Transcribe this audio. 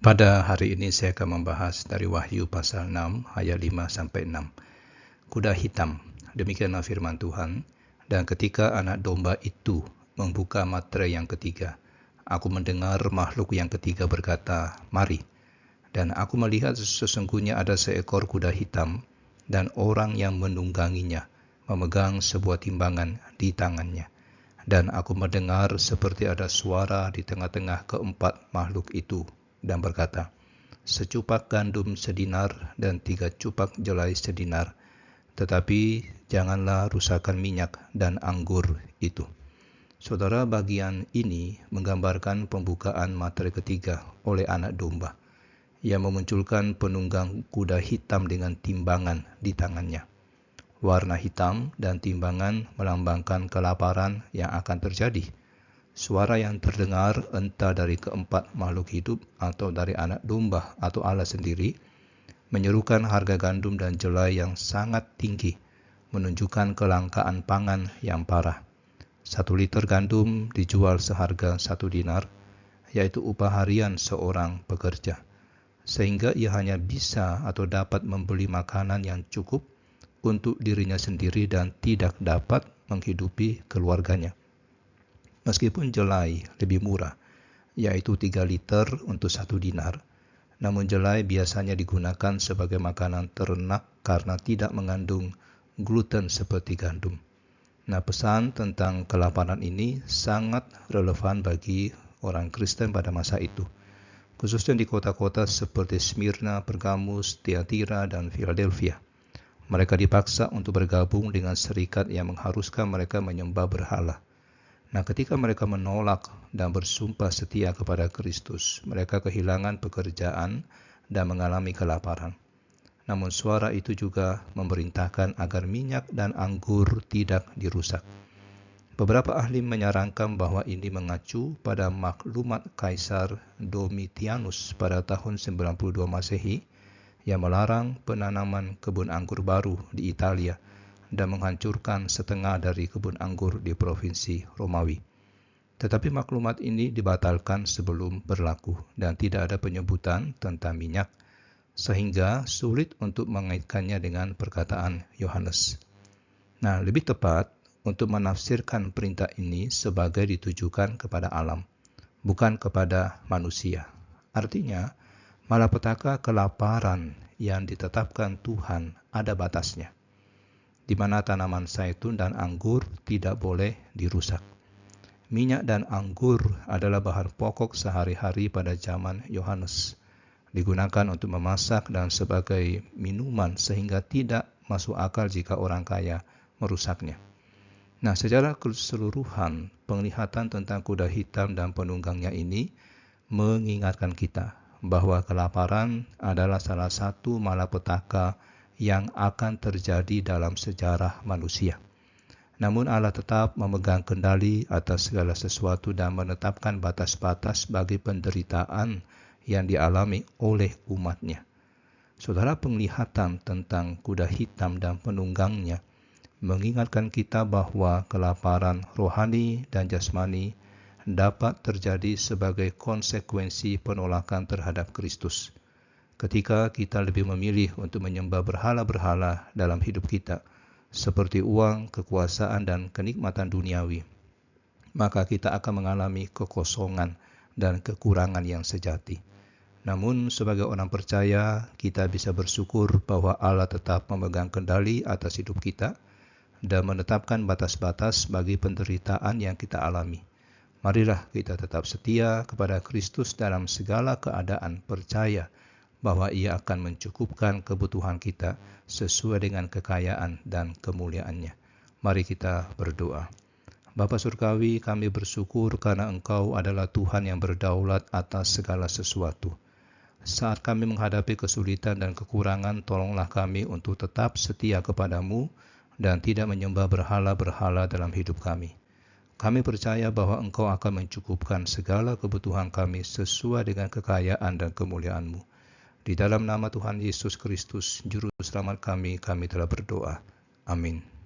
Pada hari ini saya akan membahas dari Wahyu pasal 6 ayat 5-6. Kuda hitam, demikianlah firman Tuhan. Dan ketika anak domba itu membuka materai yang ketiga, aku mendengar makhluk yang ketiga berkata, "Mari." Dan aku melihat sesungguhnya ada seekor kuda hitam dan orang yang menungganginya memegang sebuah timbangan di tangannya. Dan aku mendengar seperti ada suara di tengah-tengah keempat makhluk itu dan berkata, "Secupak gandum sedinar dan 3 cupak jelai sedinar, tetapi janganlah rusakkan minyak dan anggur itu." Saudara, bagian ini menggambarkan pembukaan materai ketiga oleh anak domba yang memunculkan penunggang kuda hitam dengan timbangan di tangannya. Warna hitam dan timbangan melambangkan kelaparan yang akan terjadi. Suara yang terdengar entah dari keempat makhluk hidup atau dari anak domba atau Allah sendiri menyerukan harga gandum dan jelai yang sangat tinggi, menunjukkan kelangkaan pangan yang parah. 1 liter gandum dijual seharga 1 dinar, yaitu upah harian seorang pekerja, sehingga ia hanya bisa atau dapat membeli makanan yang cukup untuk dirinya sendiri dan tidak dapat menghidupi keluarganya. Meskipun jelai lebih murah, yaitu 3 liter untuk 1 dinar, namun jelai biasanya digunakan sebagai makanan ternak karena tidak mengandung gluten seperti gandum. Nah, pesan tentang kelaparan ini sangat relevan bagi orang Kristen pada masa itu, khususnya di kota-kota seperti Smyrna, Pergamus, Tiatira, dan Philadelphia. Mereka dipaksa untuk bergabung dengan serikat yang mengharuskan mereka menyembah berhala. Nah, ketika mereka menolak dan bersumpah setia kepada Kristus, mereka kehilangan pekerjaan dan mengalami kelaparan. Namun suara itu juga memerintahkan agar minyak dan anggur tidak dirusak. Beberapa ahli menyarankan bahwa ini mengacu pada maklumat Kaisar Domitianus pada tahun 92 Masehi yang melarang penanaman kebun anggur baru di Italia dan menghancurkan setengah dari kebun anggur di provinsi Romawi. Tetapi maklumat ini dibatalkan sebelum berlaku dan tidak ada penyebutan tentang minyak, sehingga sulit untuk mengaitkannya dengan perkataan Yohanes. Nah, lebih tepat untuk menafsirkan perintah ini sebagai ditujukan kepada alam, bukan kepada manusia. Artinya, malapetaka kelaparan yang ditetapkan Tuhan ada batasnya, di mana tanaman zaitun dan anggur tidak boleh dirusak. Minyak dan anggur adalah bahan pokok sehari-hari pada zaman Yohanes, digunakan untuk memasak dan sebagai minuman sehingga tidak masuk akal jika orang kaya merusaknya. Nah, secara keseluruhan, penglihatan tentang kuda hitam dan penunggangnya ini mengingatkan kita bahwa kelaparan adalah salah satu malapetaka yang akan terjadi dalam sejarah manusia. Namun Allah tetap memegang kendali atas segala sesuatu dan menetapkan batas-batas bagi penderitaan yang dialami oleh umatnya. Saudara, penglihatan tentang kuda hitam dan penunggangnya mengingatkan kita bahwa kelaparan rohani dan jasmani dapat terjadi sebagai konsekuensi penolakan terhadap Kristus. Ketika kita lebih memilih untuk menyembah berhala-berhala dalam hidup kita, seperti uang, kekuasaan, dan kenikmatan duniawi, maka kita akan mengalami kekosongan dan kekurangan yang sejati. Namun, sebagai orang percaya, kita bisa bersyukur bahwa Allah tetap memegang kendali atas hidup kita dan menetapkan batas-batas bagi penderitaan yang kita alami. Marilah kita tetap setia kepada Kristus dalam segala keadaan, percaya bahwa Ia akan mencukupkan kebutuhan kita sesuai dengan kekayaan dan kemuliaannya. Mari kita berdoa. Bapa Surgawi, kami bersyukur karena Engkau adalah Tuhan yang berdaulat atas segala sesuatu. Saat kami menghadapi kesulitan dan kekurangan, tolonglah kami untuk tetap setia kepadamu dan tidak menyembah berhala-berhala dalam hidup kami. Kami percaya bahwa Engkau akan mencukupkan segala kebutuhan kami sesuai dengan kekayaan dan kemuliaan-Mu. Di dalam nama Tuhan Yesus Kristus, Juru Selamat kami telah berdoa. Amin.